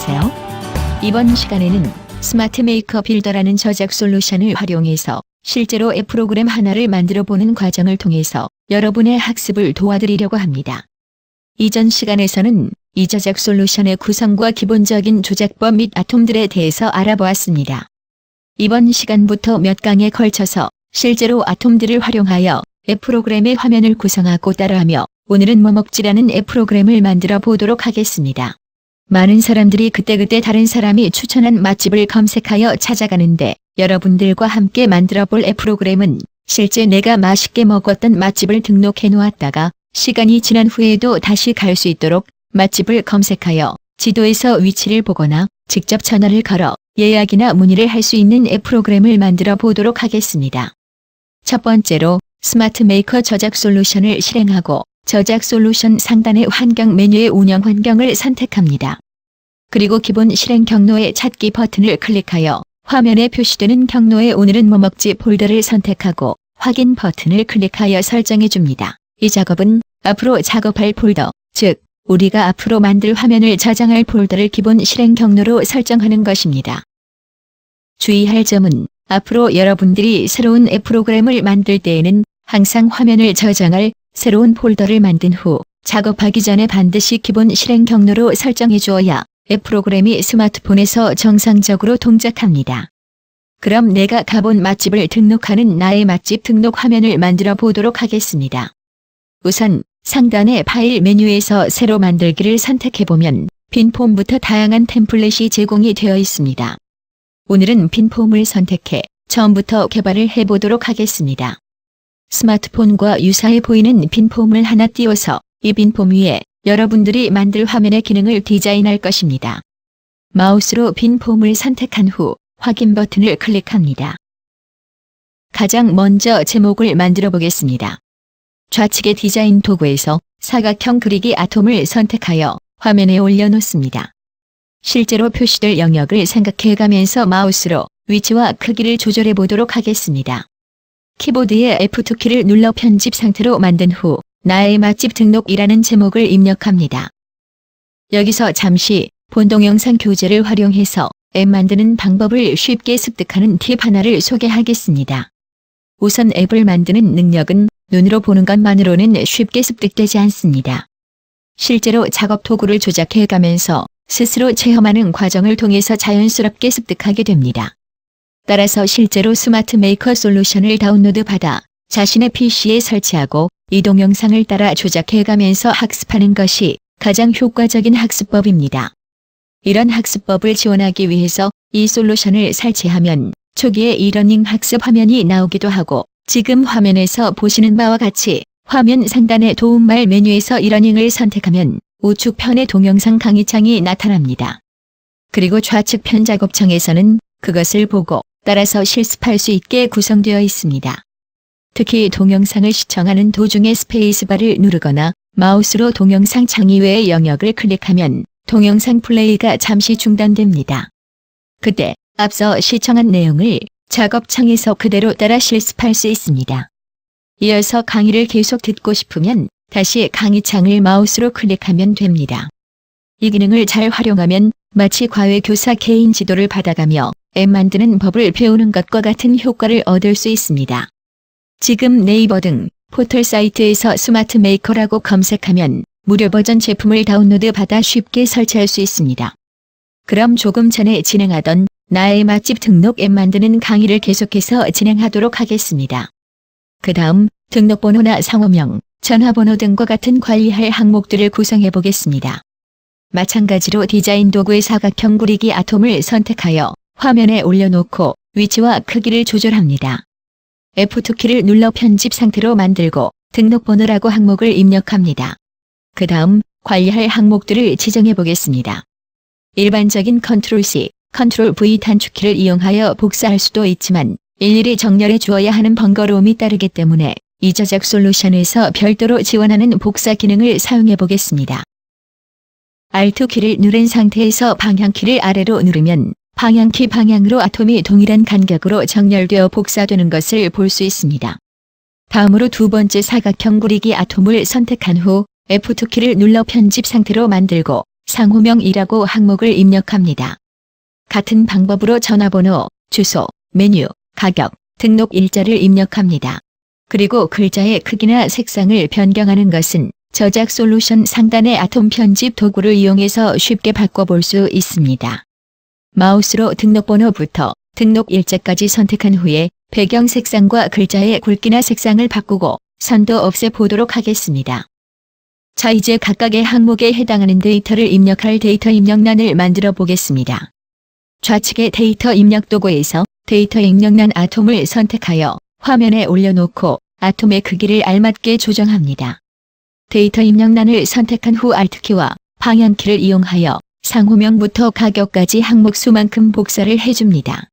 안녕하세요. 이번 시간에는 스마트 메이커 빌더라는 저작 솔루션을 활용해서 실제로 앱 프로그램 하나를 만들어 보는 과정을 통해서 여러분의 학습을 도와드리려고 합니다. 이전 시간에서는 이 저작 솔루션의 구성과 기본적인 조작법 및 아톰들에 대해서 알아보았습니다. 이번 시간부터 몇 강에 걸쳐서 실제로 아톰들을 활용하여 앱 프로그램의 화면을 구성하고 따라하며 오늘은 뭐먹지라는 앱 프로그램을 만들어 보도록 하겠습니다. 많은 사람들이 그때그때 다른 사람이 추천한 맛집을 검색하여 찾아가는데 여러분들과 함께 만들어 볼 앱 프로그램은 실제 내가 맛있게 먹었던 맛집을 등록해 놓았다가 시간이 지난 후에도 다시 갈 수 있도록 맛집을 검색하여 지도에서 위치를 보거나 직접 전화를 걸어 예약이나 문의를 할 수 있는 앱 프로그램을 만들어 보도록 하겠습니다. 첫 번째로 스마트 메이커 저작 솔루션을 실행하고 저작 솔루션 상단의 환경 메뉴의 운영 환경을 선택합니다. 그리고 기본 실행 경로의 찾기 버튼을 클릭하여 화면에 표시되는 경로에 오늘은 뭐먹지 폴더를 선택하고 확인 버튼을 클릭하여 설정해 줍니다. 이 작업은 앞으로 작업할 폴더, 즉 우리가 앞으로 만들 화면을 저장할 폴더를 기본 실행 경로로 설정하는 것입니다. 주의할 점은 앞으로 여러분들이 새로운 앱 프로그램을 만들 때에는 항상 화면을 저장할 새로운 폴더를 만든 후 작업하기 전에 반드시 기본 실행 경로로 설정해 주어야 앱 프로그램이 스마트폰에서 정상적으로 동작합니다. 그럼 내가 가본 맛집을 등록하는 나의 맛집 등록 화면을 만들어 보도록 하겠습니다. 우선 상단의 파일 메뉴에서 새로 만들기를 선택해보면 빈 폼부터 다양한 템플릿이 제공이 되어 있습니다. 오늘은 빈 폼을 선택해 처음부터 개발을 해보도록 하겠습니다. 스마트폰과 유사해 보이는 빈 폼을 하나 띄워서 이 빈 폼 위에 여러분들이 만들 화면의 기능을 디자인할 것입니다. 마우스로 빈 폼을 선택한 후 확인 버튼을 클릭합니다. 가장 먼저 제목을 만들어 보겠습니다. 좌측의 디자인 도구에서 사각형 그리기 아톰을 선택하여 화면에 올려놓습니다. 실제로 표시될 영역을 생각해가면서 마우스로 위치와 크기를 조절해 보도록 하겠습니다. 키보드의 F2키를 눌러 편집 상태로 만든 후 나의 맛집 등록이라는 제목을 입력합니다. 여기서 잠시 본 동영상 교재를 활용해서 앱 만드는 방법을 쉽게 습득하는 팁 하나를 소개하겠습니다. 우선 앱을 만드는 능력은 눈으로 보는 것만으로는 쉽게 습득되지 않습니다. 실제로 작업 도구를 조작해가면서 스스로 체험하는 과정을 통해서 자연스럽게 습득하게 됩니다. 따라서 실제로 스마트 메이커 솔루션을 다운로드 받아 자신의 PC에 설치하고 이 동영상을 따라 조작해가면서 학습하는 것이 가장 효과적인 학습법입니다. 이런 학습법을 지원하기 위해서 이 솔루션을 설치하면 초기에 이러닝 학습 화면이 나오기도 하고 지금 화면에서 보시는 바와 같이 화면 상단의 도움말 메뉴에서 이러닝을 선택하면 우측편의 동영상 강의창이 나타납니다. 그리고 좌측편 작업창에서는 그것을 보고 따라서 실습할 수 있게 구성되어 있습니다. 특히 동영상을 시청하는 도중에 스페이스바를 누르거나 마우스로 동영상 창 이외의 영역을 클릭하면 동영상 플레이가 잠시 중단됩니다. 그때 앞서 시청한 내용을 작업창에서 그대로 따라 실습할 수 있습니다. 이어서 강의를 계속 듣고 싶으면 다시 강의창을 마우스로 클릭하면 됩니다. 이 기능을 잘 활용하면 마치 과외 교사 개인 지도를 받아가며 앱 만드는 법을 배우는 것과 같은 효과를 얻을 수 있습니다. 지금 네이버 등 포털 사이트에서 스마트 메이커라고 검색하면 무료 버전 제품을 다운로드 받아 쉽게 설치할 수 있습니다. 그럼 조금 전에 진행하던 나의 맛집 등록 앱 만드는 강의를 계속해서 진행하도록 하겠습니다. 그 다음 등록번호나 상호명, 전화번호 등과 같은 관리할 항목들을 구성해 보겠습니다. 마찬가지로 디자인 도구의 사각형 그리기 아톰을 선택하여 화면에 올려놓고 위치와 크기를 조절합니다. F2키를 눌러 편집 상태로 만들고 등록번호라고 항목을 입력합니다. 그 다음 관리할 항목들을 지정해 보겠습니다. 일반적인 Ctrl+C, Ctrl+V 단축키를 이용하여 복사할 수도 있지만 일일이 정렬해 주어야 하는 번거로움이 따르기 때문에 이 저작 솔루션에서 별도로 지원하는 복사 기능을 사용해 보겠습니다. Alt 키를 누른 상태에서 방향키를 아래로 누르면 방향키 방향으로 아톰이 동일한 간격으로 정렬되어 복사되는 것을 볼 수 있습니다. 다음으로 두 번째 사각형 그리기 아톰을 선택한 후 F2키를 눌러 편집 상태로 만들고 상호명이라고 항목을 입력합니다. 같은 방법으로 전화번호, 주소, 메뉴, 가격, 등록 일자를 입력합니다. 그리고 글자의 크기나 색상을 변경하는 것은 저작 솔루션 상단의 아톰 편집 도구를 이용해서 쉽게 바꿔볼 수 있습니다. 마우스로 등록번호부터 등록 일자까지 선택한 후에 배경 색상과 글자의 굵기나 색상을 바꾸고 선도 없애보도록 하겠습니다. 자, 이제 각각의 항목에 해당하는 데이터를 입력할 데이터 입력란을 만들어 보겠습니다. 좌측의 데이터 입력 도구에서 데이터 입력란 아톰을 선택하여 화면에 올려놓고 아톰의 크기를 알맞게 조정합니다. 데이터 입력란을 선택한 후 Alt키와 방향키를 이용하여 상호명부터 가격까지 항목 수만큼 복사를 해줍니다.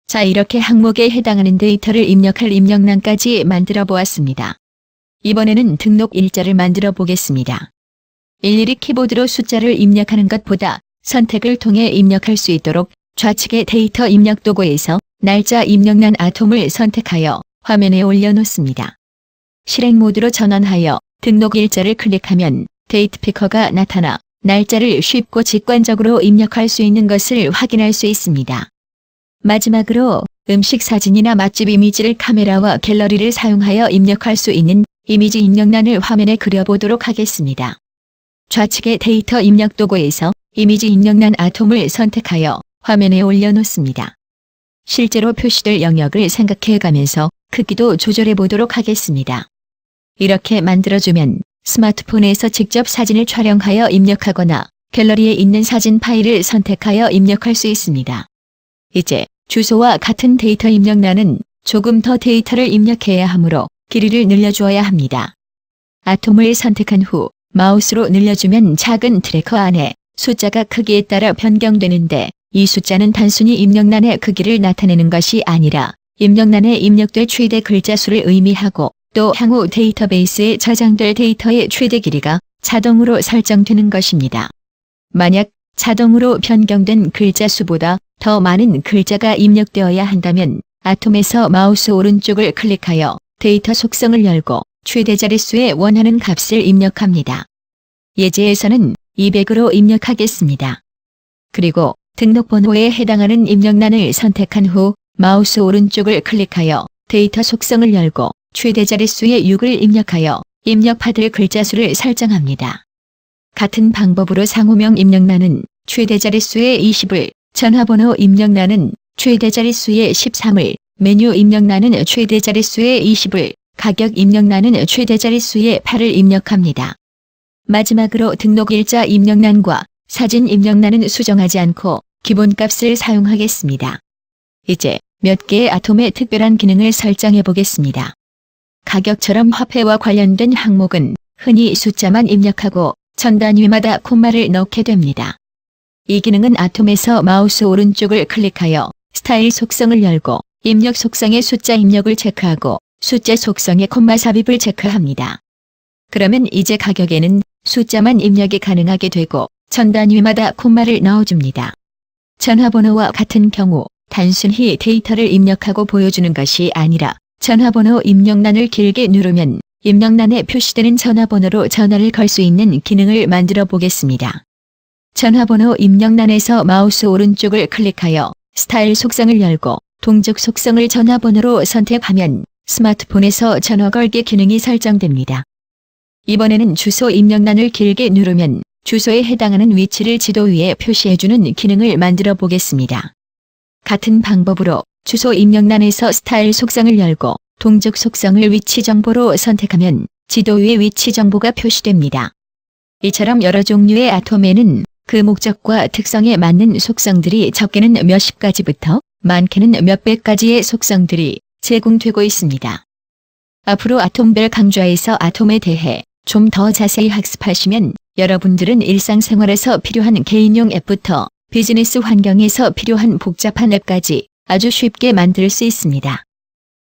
자, 이렇게 항목에 해당하는 데이터를 입력할 입력란까지 만들어 보았습니다. 이번에는 등록 일자를 만들어 보겠습니다. 일일이 키보드로 숫자를 입력하는 것보다 선택을 통해 입력할 수 있도록 좌측의 데이터 입력 도구에서 날짜 입력란 아톰을 선택하여 화면에 올려놓습니다. 실행 모드로 전환하여 등록 일자를 클릭하면 데이트 피커가 나타나 날짜를 쉽고 직관적으로 입력할 수 있는 것을 확인할 수 있습니다. 마지막으로 음식 사진이나 맛집 이미지를 카메라와 갤러리를 사용하여 입력할 수 있는 이미지 입력란을 화면에 그려보도록 하겠습니다. 좌측의 데이터 입력 도구에서 이미지 입력란 아톰을 선택하여 화면에 올려놓습니다. 실제로 표시될 영역을 생각해가면서 크기도 조절해 보도록 하겠습니다. 이렇게 만들어주면 스마트폰에서 직접 사진을 촬영하여 입력하거나 갤러리에 있는 사진 파일을 선택하여 입력할 수 있습니다. 이제 주소와 같은 데이터 입력란은 조금 더 데이터를 입력해야 하므로 길이를 늘려주어야 합니다. 아톰을 선택한 후 마우스로 늘려주면 작은 트래커 안에 숫자가 크기에 따라 변경되는데 이 숫자는 단순히 입력란의 크기를 나타내는 것이 아니라 입력란에 입력될 최대 글자 수를 의미하고 또 향후 데이터베이스에 저장될 데이터의 최대 길이가 자동으로 설정되는 것입니다. 만약 자동으로 변경된 글자 수보다 더 많은 글자가 입력되어야 한다면 아톰에서 마우스 오른쪽을 클릭하여 데이터 속성을 열고 최대 자릿수에 원하는 값을 입력합니다. 예제에서는 200으로 입력하겠습니다. 그리고 등록번호에 해당하는 입력란을 선택한 후 마우스 오른쪽을 클릭하여 데이터 속성을 열고 최대 자릿수의 6을 입력하여 입력받을 글자 수를 설정합니다. 같은 방법으로 상호명 입력란은 최대 자릿수의 20을, 전화번호 입력란은 최대 자릿수의 13을, 메뉴 입력란은 최대 자릿수의 20을, 가격 입력란은 최대 자릿수의 8을 입력합니다. 마지막으로 등록 일자 입력란과 사진 입력란은 수정하지 않고 기본값을 사용하겠습니다. 이제 몇 개의 아톰의 특별한 기능을 설정해 보겠습니다. 가격처럼 화폐와 관련된 항목은 흔히 숫자만 입력하고 천 단위마다 콤마를 넣게 됩니다. 이 기능은 아톰에서 마우스 오른쪽을 클릭하여 스타일 속성을 열고 입력 속성의 숫자 입력을 체크하고 숫자 속성의 콤마 삽입을 체크합니다. 그러면 이제 가격에는 숫자만 입력이 가능하게 되고 천 단위마다 콤마를 넣어줍니다. 전화번호와 같은 경우 단순히 데이터를 입력하고 보여주는 것이 아니라 전화번호 입력란을 길게 누르면 입력란에 표시되는 전화번호로 전화를 걸 수 있는 기능을 만들어 보겠습니다. 전화번호 입력란에서 마우스 오른쪽을 클릭하여 스타일 속성을 열고 동적 속성을 전화번호로 선택하면 스마트폰에서 전화 걸기 기능이 설정됩니다. 이번에는 주소 입력란을 길게 누르면 주소에 해당하는 위치를 지도 위에 표시해주는 기능을 만들어 보겠습니다. 같은 방법으로 주소 입력란에서 스타일 속성을 열고 동적 속성을 위치 정보로 선택하면 지도 위에 위치 정보가 표시됩니다. 이처럼 여러 종류의 아톰에는 그 목적과 특성에 맞는 속성들이 적게는 몇십 가지부터 많게는 몇백 가지의 속성들이 제공되고 있습니다. 앞으로 아톰별 강좌에서 아톰에 대해 좀 더 자세히 학습하시면 여러분들은 일상생활에서 필요한 개인용 앱부터 비즈니스 환경에서 필요한 복잡한 앱까지 아주 쉽게 만들 수 있습니다.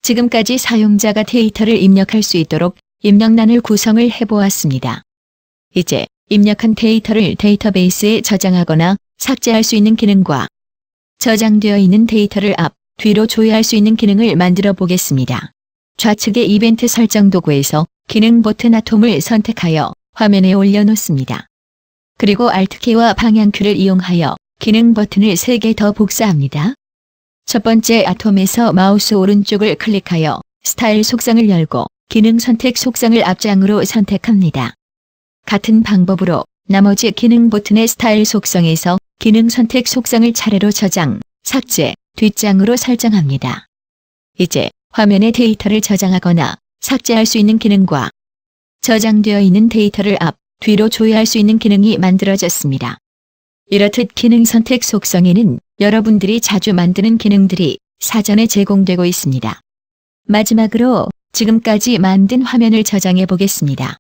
지금까지 사용자가 데이터를 입력할 수 있도록 입력란을 구성을 해보았습니다. 이제 입력한 데이터를 데이터베이스에 저장하거나 삭제할 수 있는 기능과 저장되어 있는 데이터를 앞, 뒤로 조회할 수 있는 기능을 만들어 보겠습니다. 좌측의 이벤트 설정 도구에서 기능 버튼 아톰을 선택하여 화면에 올려놓습니다. 그리고 Alt키와 방향키를 이용하여 기능 버튼을 3개 더 복사합니다. 첫 번째 아톰에서 마우스 오른쪽을 클릭하여 스타일 속성을 열고 기능 선택 속성을 앞장으로 선택합니다. 같은 방법으로 나머지 기능 버튼의 스타일 속성에서 기능 선택 속성을 차례로 저장, 삭제, 뒷장으로 설정합니다. 이제 화면에 데이터를 저장하거나 삭제할 수 있는 기능과 저장되어 있는 데이터를 앞, 뒤로 조회할 수 있는 기능이 만들어졌습니다. 이렇듯 기능 선택 속성에는 여러분들이 자주 만드는 기능들이 사전에 제공되고 있습니다. 마지막으로 지금까지 만든 화면을 저장해 보겠습니다.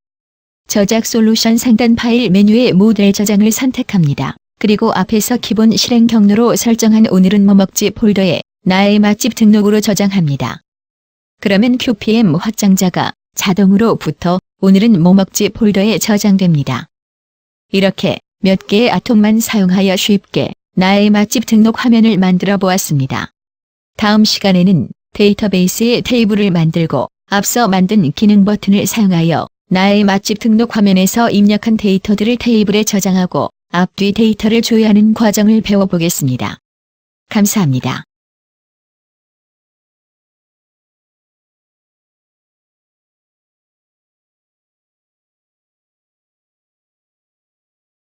저작 솔루션 상단 파일 메뉴의 모델 저장을 선택합니다. 그리고 앞에서 기본 실행 경로로 설정한 오늘은 뭐 먹지 폴더에 나의 맛집 등록으로 저장합니다. 그러면 QPM 확장자가 자동으로 붙어 오늘은 뭐 먹지 폴더에 저장됩니다. 이렇게 몇 개의 아톰만 사용하여 쉽게 나의 맛집 등록 화면을 만들어 보았습니다. 다음 시간에는 데이터베이스에 테이블을 만들고 앞서 만든 기능 버튼을 사용하여 나의 맛집 등록 화면에서 입력한 데이터들을 테이블에 저장하고 앞뒤 데이터를 조회하는 과정을 배워보겠습니다. 감사합니다.